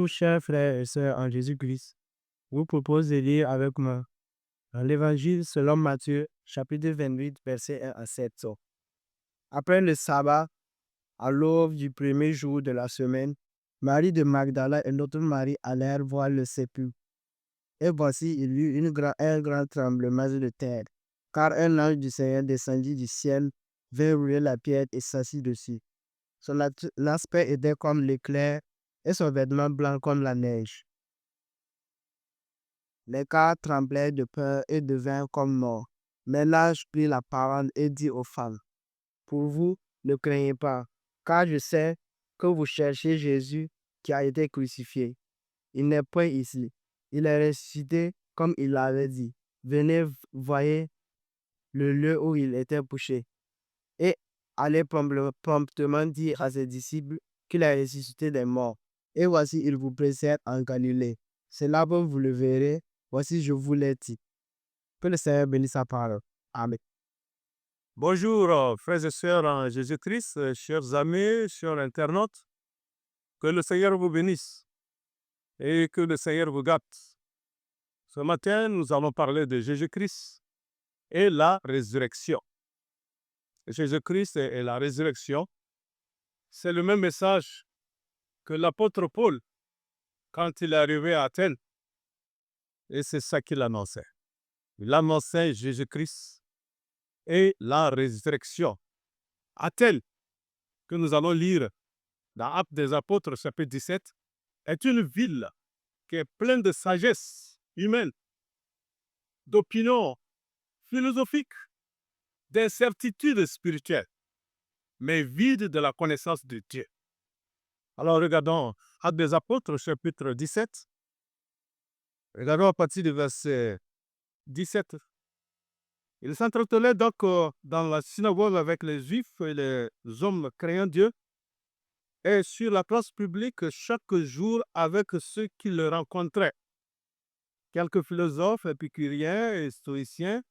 vous, chers frères et sœurs en Jésus-Christ, vous propose de lire avec moi dans l'Évangile selon Matthieu, chapitre 28, versets 1 à 7. Après le sabbat, à l'aube du premier jour de la semaine, Marie de Magdala et notre Marie allèrent voir le sépulcre. Et voici, il y eut un grand tremblement de terre, car un ange du Seigneur descendit du ciel, vint rouler la pierre et s'assit dessus. Son aspect était comme l'éclair et son vêtement blanc comme la neige. Les gars tremblèrent de peur et devinrent comme morts. Mais l'ange prit la parole et dit aux femmes, pour vous, ne craignez pas, car je sais que vous cherchez Jésus qui a été crucifié. Il n'est point ici. Il est ressuscité comme il l'avait dit. Venez, voyez le lieu où il était couché. Et allez promptement dire à ses disciples qu'il est ressuscité des morts. Et voici, il vous précède en Galilée. C'est là-bas vous le verrez. Voici, je vous l'ai dit. Que le Seigneur bénisse sa parole. Amen. Bonjour, frères et sœurs en Jésus-Christ, chers amis, chers internautes. Que le Seigneur vous bénisse et que le Seigneur vous gâte. Ce matin, nous allons parler de Jésus-Christ et la résurrection. Jésus-Christ et la résurrection, c'est le même message que l'apôtre Paul quand il est arrivé à Athènes. Et c'est ça qu'il annonçait. Il annonçait Jésus-Christ et la résurrection. Athènes, que nous allons lire dans Actes des Apôtres, chapitre 17, est une ville qui est pleine de sagesse humaine, d'opinions philosophiques, d'incertitudes spirituelles, mais vide de la connaissance de Dieu. Alors regardons Actes des Apôtres, chapitre 17. Regardons à partir du verset 17. Il s'entretenait donc dans la synagogue avec les Juifs et les hommes craignant Dieu, et sur la place publique chaque jour avec ceux qui le rencontraient. Quelques philosophes épicuriens et stoïciens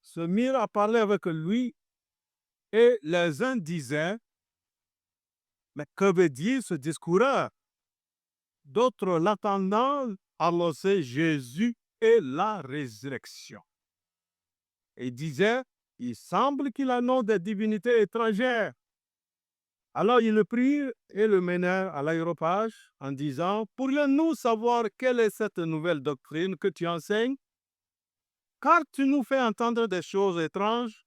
se mirent à parler avec lui, et les uns disaient, mais que veut dire ce discours-là? D'autres, l'entendant, annonçaient Jésus et la résurrection. Et disaient, il semble qu'il annonce des divinités étrangères. Alors ils le prirent et le menèrent à l'aréopage en disant, pourrions-nous savoir quelle est cette nouvelle doctrine que tu enseignes? Car tu nous fais entendre des choses étranges.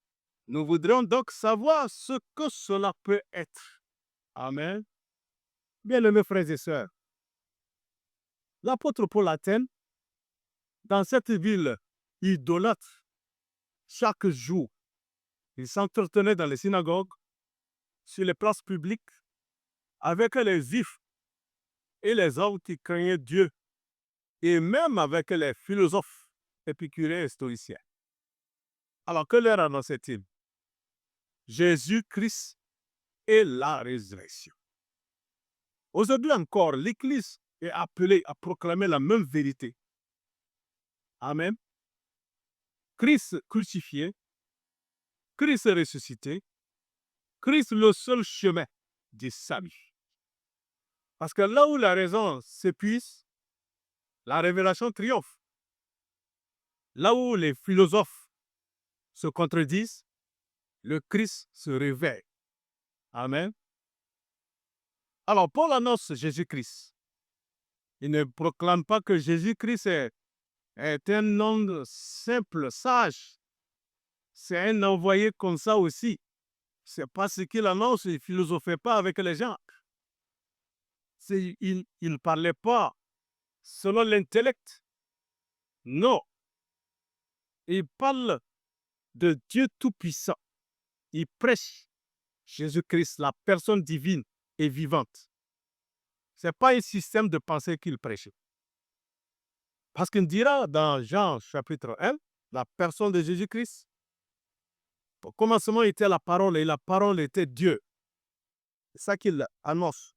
Nous voudrions donc savoir ce que cela peut être. Amen. Bien-aimés frères et sœurs, l'apôtre Paul à Athènes, dans cette ville idolâtre, chaque jour, il s'entretenait dans les synagogues, sur les places publiques, avec les juifs et les hommes qui craignaient Dieu, et même avec les philosophes épicuriens et stoïciens. Alors, que leur annonçait-il? Jésus-Christ et la résurrection. Aujourd'hui encore, l'Église est appelée à proclamer la même vérité. Amen. Christ crucifié, Christ ressuscité, Christ le seul chemin du salut. Parce que là où la raison s'épuise, la révélation triomphe. Là où les philosophes se contredisent, le Christ se réveille. Amen. Alors, Paul annonce Jésus-Christ. Il ne proclame pas que Jésus-Christ est un homme simple, sage. C'est un envoyé comme ça aussi. C'est pas ce qu'il annonce, il ne philosophait pas avec les gens. Il ne parlait pas selon l'intellect. Non. Il parle de Dieu Tout-Puissant. Il prêche Jésus-Christ, la personne divine et vivante. Ce n'est pas un système de pensée qu'il prêche. Parce qu'il dira dans Jean chapitre 1, la personne de Jésus-Christ, au commencement était la parole et la parole était Dieu. C'est ça qu'il annonce.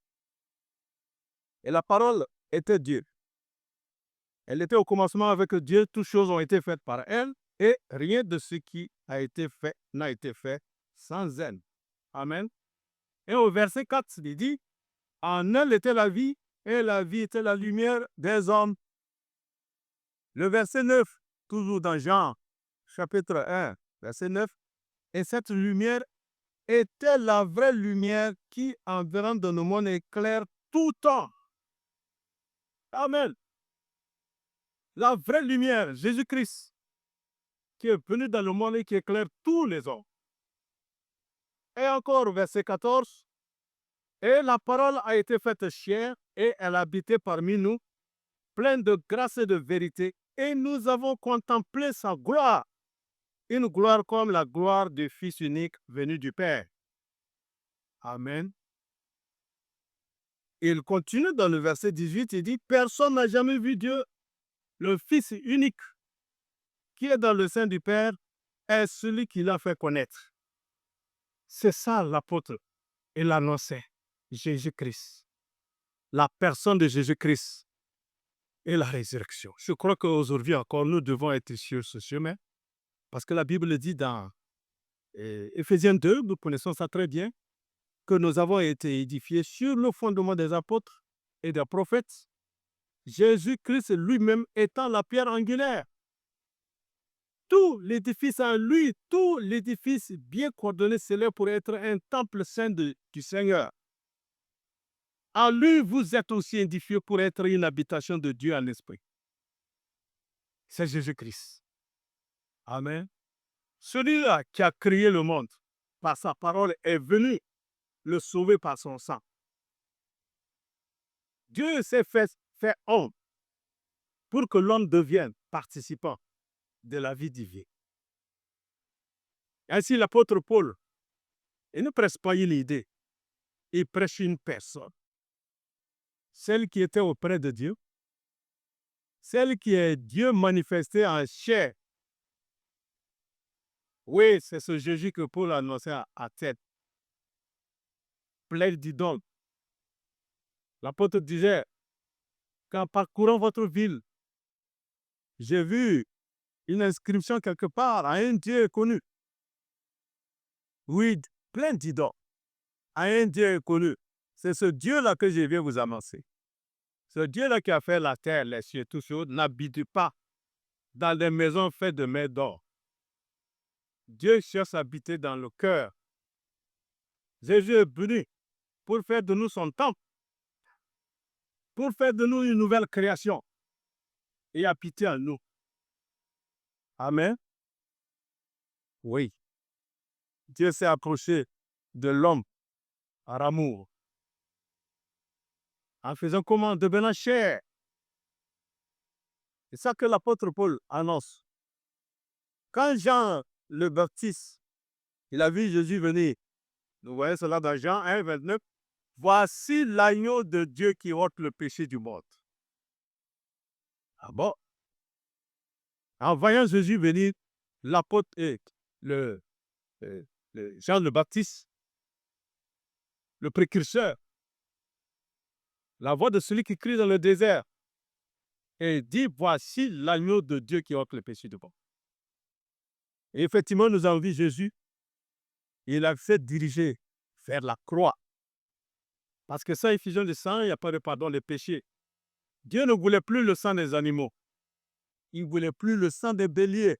Et la parole était Dieu. Elle était au commencement avec Dieu, toutes choses ont été faites par elle, et rien de ce qui a été fait n'a été fait sans elle. Amen. Et au verset 4, il dit, en elle était la vie, et la vie était la lumière des hommes. Le verset 9, toujours dans Jean, chapitre 1, verset 9. Et cette lumière était la vraie lumière qui, entrant dans le monde, éclaire tout temps. Amen. La vraie lumière, Jésus-Christ, qui est venu dans le monde et qui éclaire tous les hommes. Et encore, verset 14. Et la parole a été faite chair et elle habitait parmi nous, pleine de grâce et de vérité. Et nous avons contemplé sa gloire, une gloire comme la gloire du Fils unique venu du Père. Amen. Il continue dans le verset 18, il dit, personne n'a jamais vu Dieu, le Fils unique qui est dans le sein du Père est celui qui l'a fait connaître. C'est ça l'apôtre, il annonçait Jésus-Christ, la personne de Jésus-Christ et la résurrection. Je crois qu'aujourd'hui encore, nous devons être sur ce chemin parce que la Bible dit dans Éphésiens 2, nous connaissons ça très bien, que nous avons été édifiés sur le fondement des apôtres et des prophètes, Jésus-Christ lui-même étant la pierre angulaire. Tout l'édifice en lui, tout l'édifice bien coordonné, c'est là pour être un temple saint du Seigneur. En lui, vous êtes aussi édifiés pour être une habitation de Dieu en esprit. C'est Jésus-Christ. Amen. Celui-là qui a créé le monde, par sa parole, est venu le sauver par son sang. Dieu s'est fait homme pour que l'homme devienne participant de la vie divine. Ainsi, l'apôtre Paul, il ne prêche pas une idée, il prêche une personne. Celle qui était auprès de Dieu, celle qui est Dieu manifesté en chair. Oui, c'est ce Jésus que Paul annonçait à tête, plein d'idoles. L'apôtre disait, qu'en parcourant votre ville, j'ai vu une inscription quelque part à un Dieu connu. Oui, plein d'idoles, à un Dieu connu. C'est ce Dieu-là que je viens vous annoncer. Ce Dieu-là qui a fait la terre, les cieux, tout choses, n'habite pas dans des maisons faites de mains d'or. Dieu cherche à habiter dans le cœur. Jésus est venu pour faire de nous son temple, pour faire de nous une nouvelle création et habiter en nous. Amen. Oui. Dieu s'est approché de l'homme par amour, en faisant comment? Devenant chair. C'est ça que l'apôtre Paul annonce. Quand Jean le Baptiste, il a vu Jésus venir, nous voyons cela dans Jean 1, 29, voici l'agneau de Dieu qui ôte le péché du monde. Ah bon? En voyant Jésus venir, l'apôtre et Jean le Baptiste, le précurseur, la voix de celui qui crie dans le désert, et dit, voici l'agneau de Dieu qui ôte le péché du monde. Et effectivement, nous avons vu Jésus, il a fait diriger vers la croix. Parce que sans effusion de sang, il n'y a pas de pardon des péchés. Dieu ne voulait plus le sang des animaux. Il ne voulait plus le sang des béliers.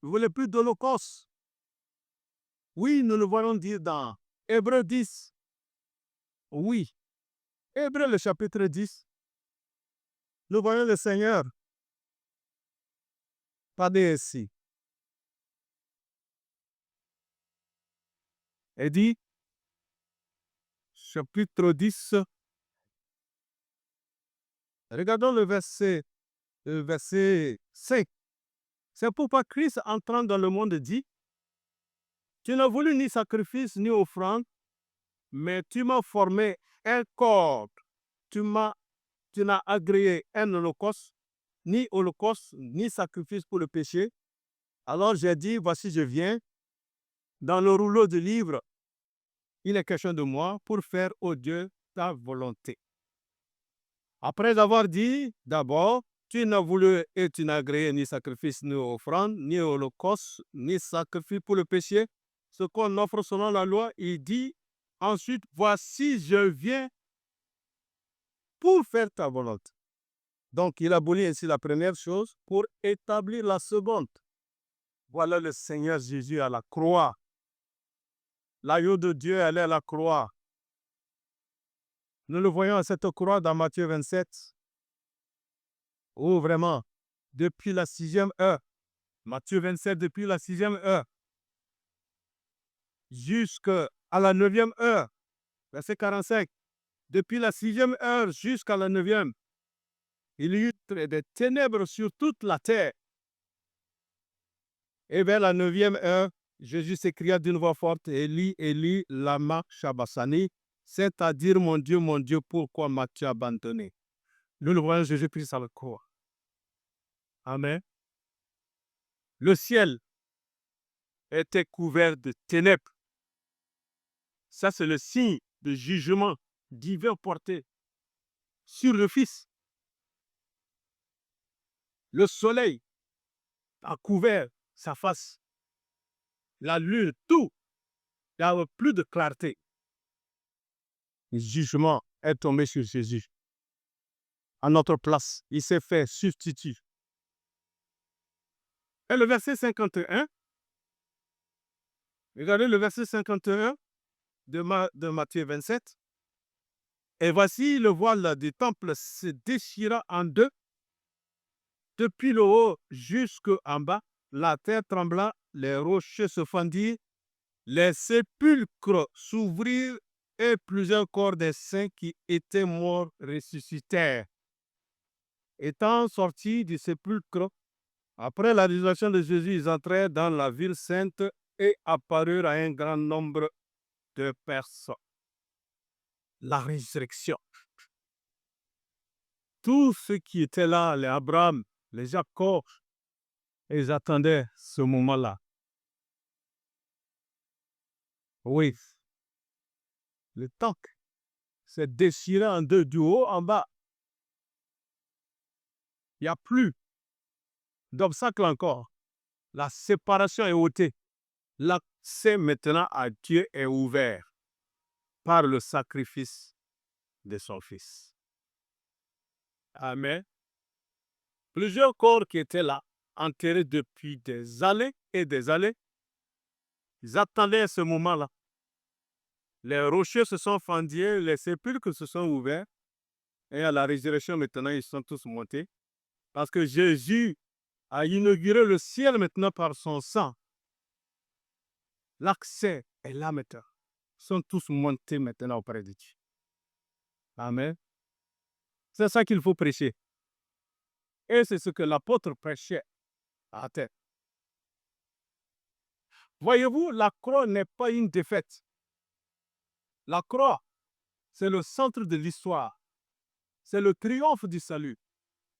Il ne voulait plus d'holocauste. Oui, nous le voyons dire dans Hébreux 10. Oui, Hébreux le chapitre 10. Nous voyons le Seigneur parler ainsi. Et dit, chapitre 10, regardons le verset 5. C'est pourquoi Christ, entrant dans le monde, dit, tu n'as voulu ni sacrifice ni offrande, mais tu m'as formé un corps. Tu n'as agréé un holocauste, ni sacrifice pour le péché. Alors j'ai dit, voici je viens. Dans le rouleau de livre, il est question de moi pour faire, ô Dieu, ta volonté. Après avoir dit, d'abord, tu n'as voulu et tu n'as agréé ni sacrifice, ni offrande, ni holocauste, ni sacrifice pour le péché, ce qu'on offre selon la loi, il dit ensuite, voici je viens. pour faire ta volonté. Donc, il abolit ainsi la première chose pour établir la seconde. Voilà le Seigneur Jésus à la croix. L'agneau de Dieu est allé à la croix. Nous le voyons à cette croix dans Matthieu 27, où vraiment, depuis la 6e heure, Matthieu 27, depuis la 6e heure, jusqu'à la 9e heure, verset 45, depuis la 6e heure jusqu'à la 9e, il y eut des ténèbres sur toute la terre. Et vers la 9e heure, Jésus s'écria d'une voix forte, Élie, Élie, lama sabachthani, c'est-à-dire, mon Dieu, pourquoi m'as-tu abandonné? Nous le voyons, Jésus-Christ à la croix. Amen. Le ciel était couvert de ténèbres. Ça, c'est le signe de jugement divin porté sur le Fils. Le soleil a couvert sa face. La lune, tout. Il n'y avait plus de clarté. Le jugement est tombé sur Jésus. À notre place, il s'est fait substitut. Et le verset 51, regardez le verset 51 de Matthieu 27. Et voici le voile du temple se déchira en deux, depuis le haut jusqu'en bas. La terre trembla, les rochers se fendirent, les sépulcres s'ouvrirent et plusieurs corps des saints qui étaient morts ressuscitèrent. Étant sortis du sépulcre, après la résurrection de Jésus, ils entrèrent dans la ville sainte et apparurent à un grand nombre de personnes. La résurrection. Tous ceux qui étaient là, les Abraham, les Jacob, ils attendaient ce moment-là. Oui, le temple s'est déchiré en deux, du haut en bas. Il n'y a plus d'obstacle encore. La séparation est ôtée. L'accès maintenant à Dieu est ouvert par le sacrifice de son Fils. Amen. Plusieurs corps qui étaient là, enterrés depuis des années et des années, ils attendaient ce moment-là. Les rochers se sont fendus, les sépulcres se sont ouverts, et à la résurrection maintenant, ils sont tous montés, parce que Jésus a inauguré le ciel maintenant par son sang. L'accès est là maintenant. Ils sont tous montés maintenant auprès de Dieu. Amen. C'est ça qu'il faut prêcher. Et c'est ce que l'apôtre prêchait à terre. Voyez-vous, la croix n'est pas une défaite. La croix, c'est le centre de l'histoire. C'est le triomphe du salut.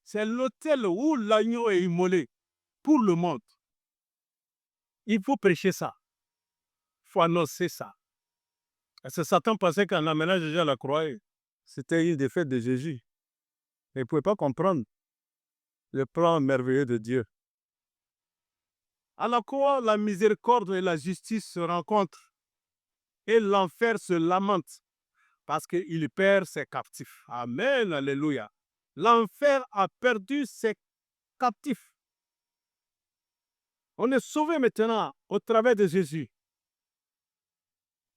C'est l'autel où l'agneau est immolé pour le monde. Il faut prêcher ça. Il faut annoncer ça. Parce que Satan pensait qu'en amenant Jésus à la croix, c'était une défaite de Jésus. Il ne pouvait pas comprendre le plan merveilleux de Dieu. À la croix, la miséricorde et la justice se rencontrent et l'enfer se lamente parce qu'il perd ses captifs. Amen, alléluia. L'enfer a perdu ses captifs. On est sauvé maintenant au travers de Jésus.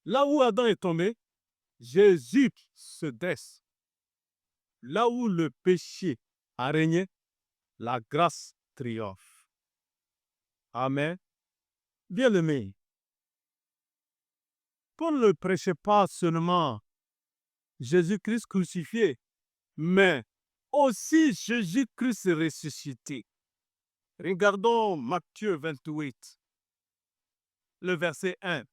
Là où Adam est tombé, Jésus se dresse. Là où le péché a régné, la grâce triomphe. Amen. Bien-aimé, Paul ne prêchait pas seulement Jésus-Christ crucifié, mais aussi Jésus-Christ ressuscité. Regardons Matthieu 28, le verset 1.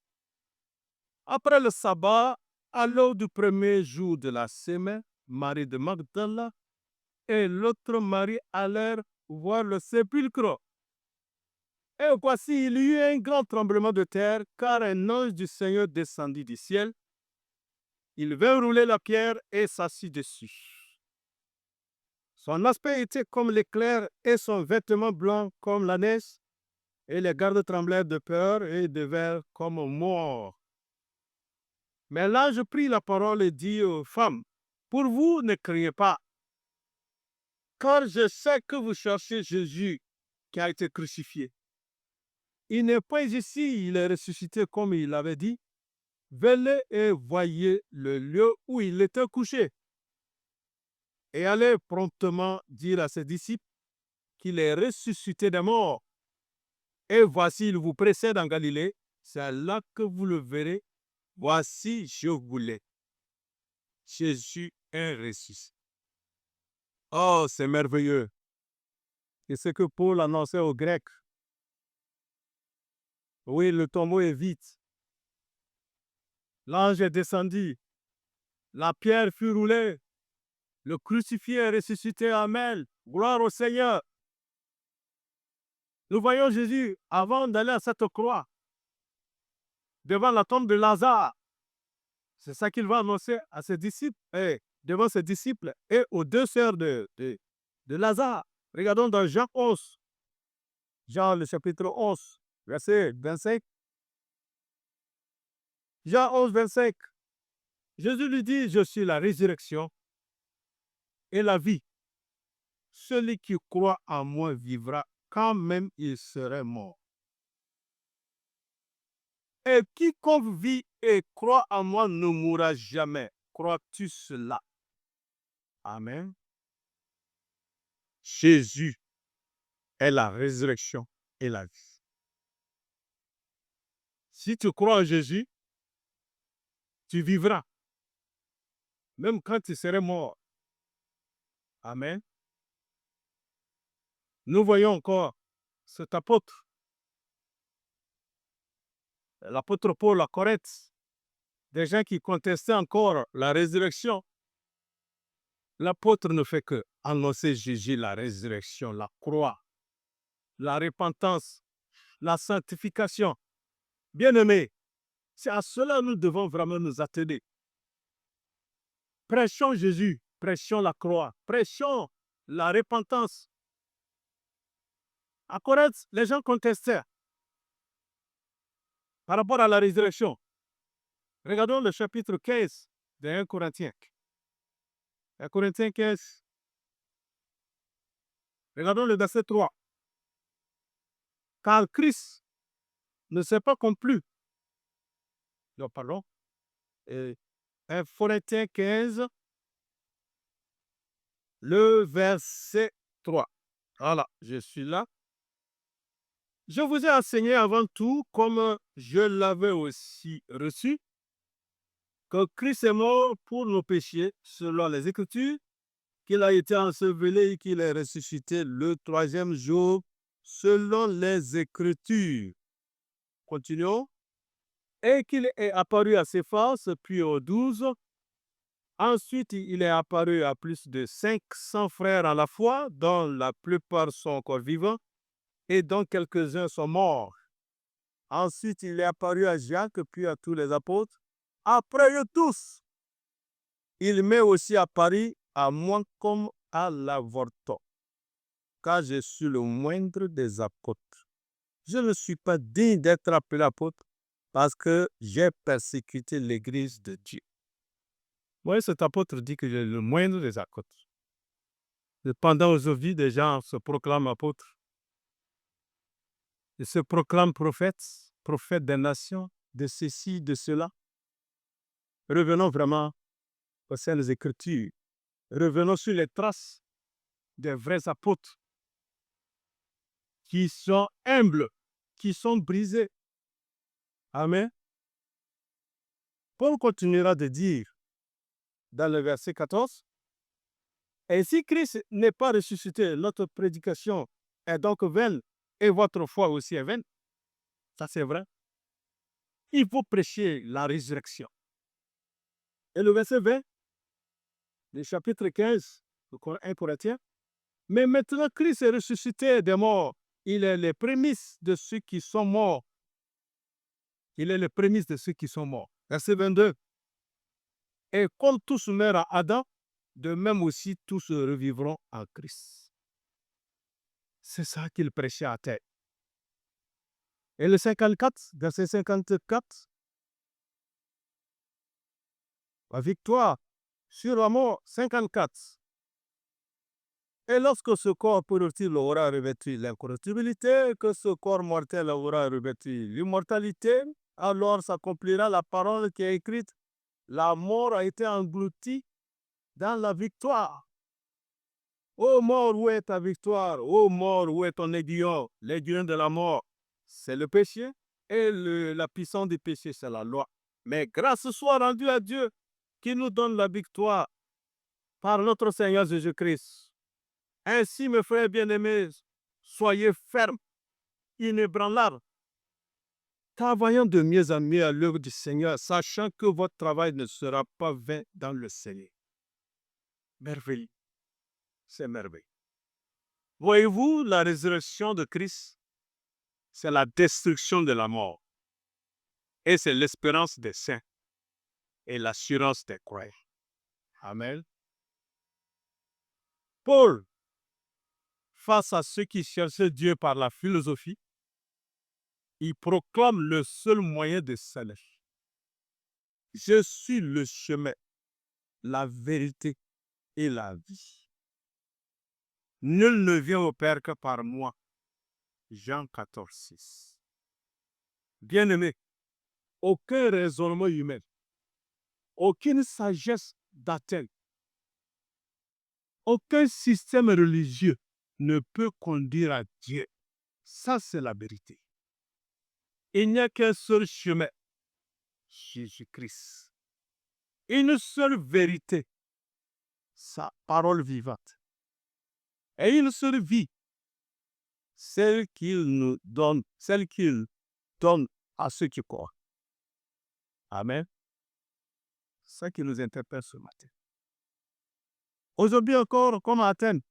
Après le sabbat, à l'heure du premier jour de la semaine, Marie de Magdala et l'autre Marie allèrent voir le sépulcre. Et voici, il y eut un grand tremblement de terre, car un ange du Seigneur descendit du ciel. Il vint rouler la pierre et s'assit dessus. Son aspect était comme l'éclair et son vêtement blanc comme la neige. Et les gardes tremblèrent de peur et devinrent comme morts. Mais l'ange prit la parole et dit aux femmes, Pour vous, ne criez pas, car je sais que vous cherchez Jésus qui a été crucifié. Il n'est pas ici, il est ressuscité comme il avait dit. Venez et voyez le lieu où il était couché. Et allez promptement dire à ses disciples qu'il est ressuscité des morts. Et voici, il vous précède en Galilée. C'est là que vous le verrez. Voici, je vous l'ai. Jésus est ressuscité. Oh, c'est merveilleux. C'est ce que Paul annonçait aux Grecs. Oui, le tombeau est vide. L'ange est descendu. La pierre fut roulée. Le crucifié est ressuscité. Amen. Gloire au Seigneur. Nous voyons Jésus avant d'aller à cette croix, devant la tombe de Lazare. C'est ça qu'il va annoncer à ses disciples, et devant ses disciples et aux deux sœurs de Lazare. Regardons dans Jean 11, Jean le chapitre 11, verset 25. Jean 11, 25. Jésus lui dit, je suis la résurrection et la vie. Celui qui croit en moi vivra quand même il serait mort. Et quiconque vit et croit en moi ne mourra jamais. Crois-tu cela? Amen. Jésus est la résurrection et la vie. Si tu crois en Jésus, tu vivras, même quand tu serais mort. Amen. Nous voyons encore cet apôtre, l'apôtre Paul à Corinthe, des gens qui contestaient encore la résurrection. L'apôtre ne fait que annoncer Jésus, la résurrection, la croix, la repentance, la sanctification. Bien-aimés, c'est à cela que nous devons vraiment nous atteler. Prêchons Jésus, prêchons la croix, prêchons la repentance. À Corinthe, les gens contestaient par rapport à la résurrection. Regardons le chapitre 15 de 1 Corinthiens. 1 Corinthiens 15. Regardons le verset 3. Car Christ ne s'est pas complu. Non, pardon. 1 Corinthiens 15, le verset 3. Voilà, je suis là. Je vous ai enseigné avant tout, comme je l'avais aussi reçu, que Christ est mort pour nos péchés, selon les Écritures, qu'il a été enseveli et qu'il est ressuscité le troisième jour, selon les Écritures. Continuons. Et qu'il est apparu à ses forces, puis aux 12. Ensuite, il est apparu à plus de 500 frères à la fois, dont la plupart sont encore vivants, et dont quelques-uns sont morts. Ensuite, il est apparu à Jacques, puis à tous les apôtres. Après eux tous, il m'est aussi apparu à moi comme à l'avorton, car je suis le moindre des apôtres. Je ne suis pas digne d'être appelé apôtre parce que j'ai persécuté l'Église de Dieu. Voyez, cet apôtre dit que j'ai le moindre des apôtres. Pendant aujourd'hui, des gens se proclament apôtres. Ils se proclament prophètes, prophètes des nations, de ceci, de cela. Revenons vraiment aux Saintes Écritures. Revenons sur les traces des vrais apôtres qui sont humbles, qui sont brisés. Amen. Paul continuera de dire dans le verset 14, « Et si Christ n'est pas ressuscité, notre prédication est donc vaine et votre foi aussi est vaine. » Ça, c'est vrai. Il faut prêcher la résurrection. Et le verset 20, du chapitre 15, de 1 Corinthiens, « Mais maintenant Christ est ressuscité des morts. Il est les prémices de ceux qui sont morts. » Il est les prémices de ceux qui sont morts. Verset 22. « Et comme tous meurent à Adam, de même aussi tous revivront en Christ. » C'est ça qu'il prêchait à terre. Et le 54, verset 54, « La victoire sur la mort, 54. Et lorsque ce corps corruptible aura revêtu l'incorruptibilité, que ce corps mortel aura revêtu l'immortalité, alors s'accomplira la parole qui est écrite: la mort a été engloutie dans la victoire. Ô mort, où est ta victoire? Ô mort, où est ton aiguillon? L'aiguillon de la mort, c'est le péché, et la puissance du péché, c'est la loi. Mais grâce soit rendue à Dieu qui nous donne la victoire par notre Seigneur Jésus-Christ. Ainsi, mes frères bien-aimés, soyez fermes, inébranlables, travaillant de mieux en mieux à l'œuvre du Seigneur, sachant que votre travail ne sera pas vain dans le Seigneur. Merveille, c'est merveille. Voyez-vous, la résurrection de Christ, c'est la destruction de la mort. Et c'est l'espérance des saints et l'assurance des croyants. Amen. Paul, face à ceux qui cherchaient Dieu par la philosophie, il proclame le seul moyen de salut. Je suis le chemin, la vérité et la vie. Nul ne vient au Père que par moi. Jean 14, 6. Bien-aimé, aucun raisonnement humain, aucune sagesse d'Athènes, aucun système religieux ne peut conduire à Dieu. Ça, c'est la vérité. Il n'y a qu'un seul chemin, Jésus-Christ. Une seule vérité, sa parole vivante. Et une seule vie, celle qu'il nous donne, celle qu'il donne à ceux qui croient. Amen. C'est ça qui nous interpelle ce matin. Aujourd'hui encore, comme à Athènes,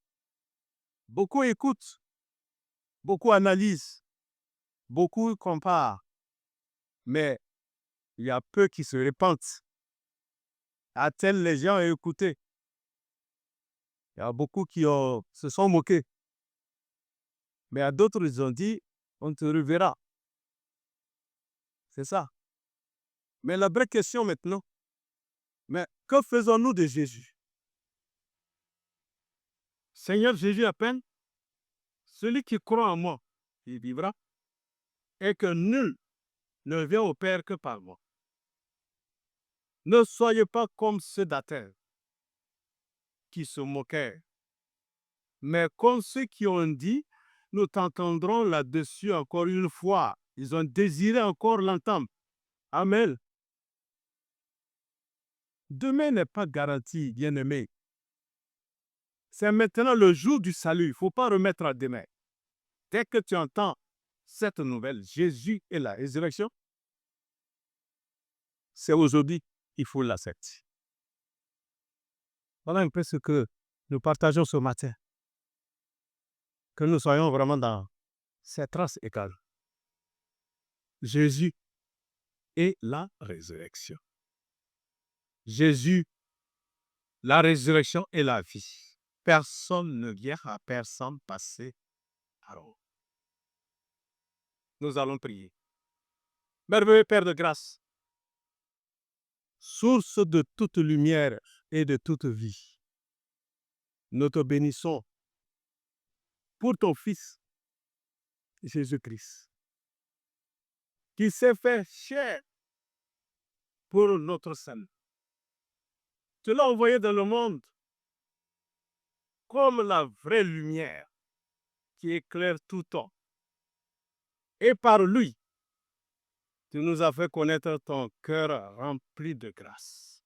beaucoup écoutent, beaucoup analysent, beaucoup comparent, mais il y a peu qui se répandent. À Athènes, les gens ont écouté. Il y a beaucoup qui se sont moqués. Mais à d'autres, ils ont dit, on te reverra. C'est ça. Mais la vraie question maintenant, mais que faisons-nous de Jésus? Seigneur Jésus à peine, celui qui croit en moi, il vivra, et que nul ne vient au Père que par moi. Ne soyez pas comme ceux d'Athènes qui se moquaient, mais comme ceux qui ont dit, nous t'entendrons là-dessus encore une fois. Ils ont désiré encore l'entendre. Amen. Demain n'est pas garanti, bien-aimé. C'est maintenant le jour du salut. Il ne faut pas remettre à demain. Dès que tu entends cette nouvelle, Jésus et la résurrection, c'est aujourd'hui qu'il faut l'accepter. Voilà un peu ce que nous partageons ce matin. Que nous soyons vraiment dans cette trace égale. Jésus et la résurrection. Jésus, la résurrection et la vie. Personne ne vient à personne passer alors. Nous allons prier. Merveilleux Père de grâce, source de toute lumière et de toute vie, nous te bénissons pour ton Fils, Jésus-Christ, qui s'est fait chair pour notre salut. Tu l'as envoyé dans le monde comme la vraie lumière qui éclaire tout temps. Et par lui, tu nous as fait connaître ton cœur rempli de grâce.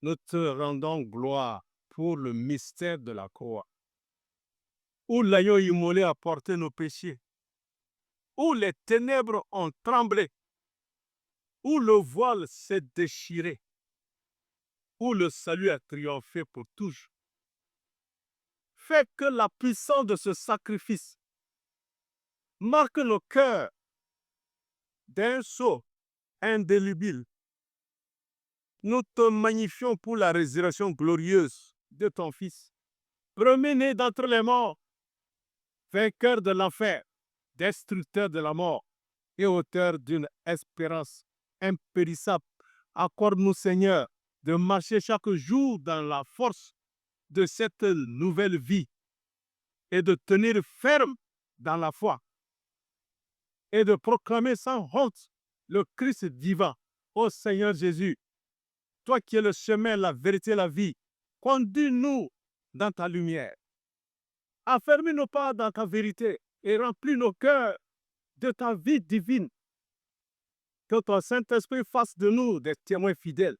Nous te rendons gloire pour le mystère de la croix, où l'agneau immolé a porté nos péchés, où les ténèbres ont tremblé, où le voile s'est déchiré, où le salut a triomphé pour toujours. Fais que la puissance de ce sacrifice marque nos cœurs d'un sceau indélébile. Nous te magnifions pour la résurrection glorieuse de ton Fils, premier-né d'entre les morts, vainqueur de l'enfer, destructeur de la mort et auteur d'une espérance impérissable. Accorde-nous, Seigneur, de marcher chaque jour dans la force de cette nouvelle vie et de tenir ferme dans la foi et de proclamer sans honte le Christ divin. Ô Seigneur Jésus, toi qui es le chemin, la vérité, la vie, conduis-nous dans ta lumière. Affermis nos pas dans ta vérité et remplis nos cœurs de ta vie divine. Que ton Saint-Esprit fasse de nous des témoins fidèles,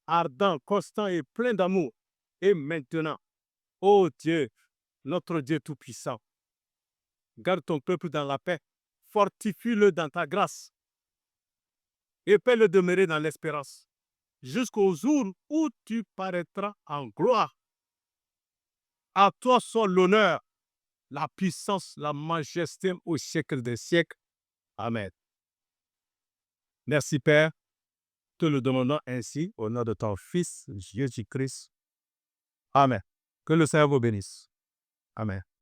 ardents, constants et pleins d'amour. Et maintenant, ô Dieu, notre Dieu Tout-Puissant, garde ton peuple dans la paix, fortifie-le dans ta grâce et fais-le demeurer dans l'espérance jusqu'au jour où tu paraîtras en gloire. À toi sont l'honneur, la puissance, la majesté au siècle des siècles. Amen. Merci Père, te le demandons ainsi au nom de ton Fils Jésus-Christ. Amen. Que le Seigneur vous bénisse. Amen.